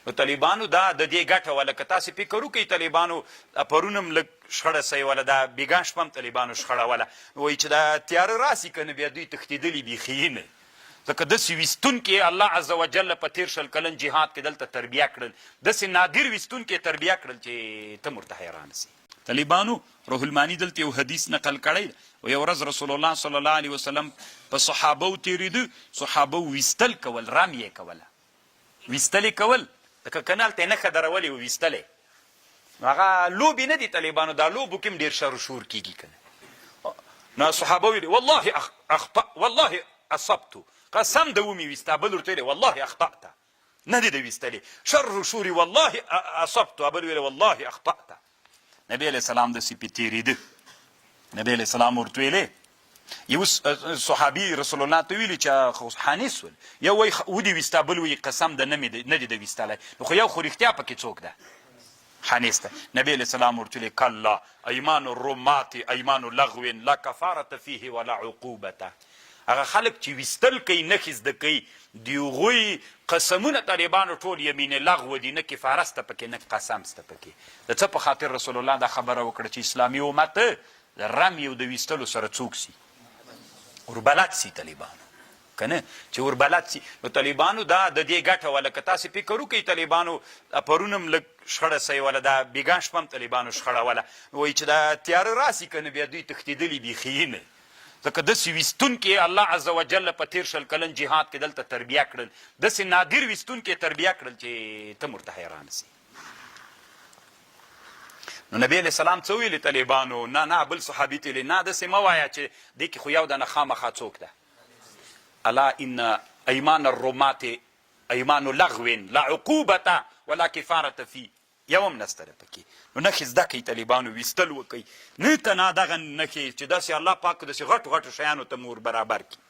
نو طالبانو دا د دې ګټه وله که تاسې فکر وکړئ طالبانو پرون هم لږ شخړه سوې وله دا بېګا شپه هم طالبانو شخړه وله وایي چې دا تیاره راسي که نه بیا دوی تښتېدلي بیخي یې نه ځکه داسې ویستونکي الله عز وجل په تېر شل کلن جهاد کې دلته تربیه کړل داسې نادر ویستونکي تربیه کړل چې ته ورته حیران سي طالبانو روح المانی دلته یو حدیث نقل کړی و یو ورځ رسول الله صلی الله علیه وسلم په صحابو تېرېده صحابو ویستل کول رام یې کوله ویستل یې کول لکه کنال ته یې نښه درولې و ویستلی نو هغه لوبې نه دي طالبانو دا لوبو کې هم ډېر شر و شور کېږي که نه نو صحابه ویلي والله اصبتو قسم د ومې ویستا بل ورته ویلې والله اخطأته نه دي د ویستلې شر و شوري والله اصبتو بل ویلې والله اخطأته نبی علیه السلام داسې پې تېرېده نبی علیه السلام ورته ویلې یو صحابي رسول الله ته ویلي چې حانس ول یو وایي ودې ویستا بل وایي قسم د نه دي د ویستلی نو خو یو خو رښتیا پکې څوک ده حانس ته نبی علیه السلام ورته ویلې کلا ایمان الرمات ایمان لغو لا کفارة فیه ولا عقوبته هغه خلک چې ویستل کوي نښې زده کوي د هغوی قسمونه طالبانو ټول یمین لغو دي نه کفاره سته پکې نه قسم سته پکې د څه په خاطر رسول الله دا خبره وکړه چې اسلامي امت د رمي او د ویستلو سره څوک سي وربلد سي طالبانو که نه چې وربلد سي نو طالبانو دا د دې ګټه وله که تاسې فکر وکړئ طالبانو پرون هم لږ شخړه سوې وله دا بېګا شپه هم طالبانو شخړه وله وایي چې دا تیاره راسي که نه بیا دوی تښتېدلي بیخي یې نه ځکه داسې ویستونکي الله عز وجل په تېر شل کلن جهاد کې دلته تربیه کړل داسې نادر ویستونکي تربیه کړل چې ته ورته حیران سي نو نبی علیه السلام څه ویلي طالبانو نه بل صحابي ته ویلي نه داسې مه وایه چې دې کې خو یو دانه خامخا څوک ده الا ان ایمان الرمات ایمان لغو لا عقوبة ولا کفارة فی یو هم نسته ده پکې نو نښې زده کوي طالبانو ویستل وکوي نه تنها دغه نښې چې داسې الله پاک داسې غټو غټو شیانو ته مور برابر کړي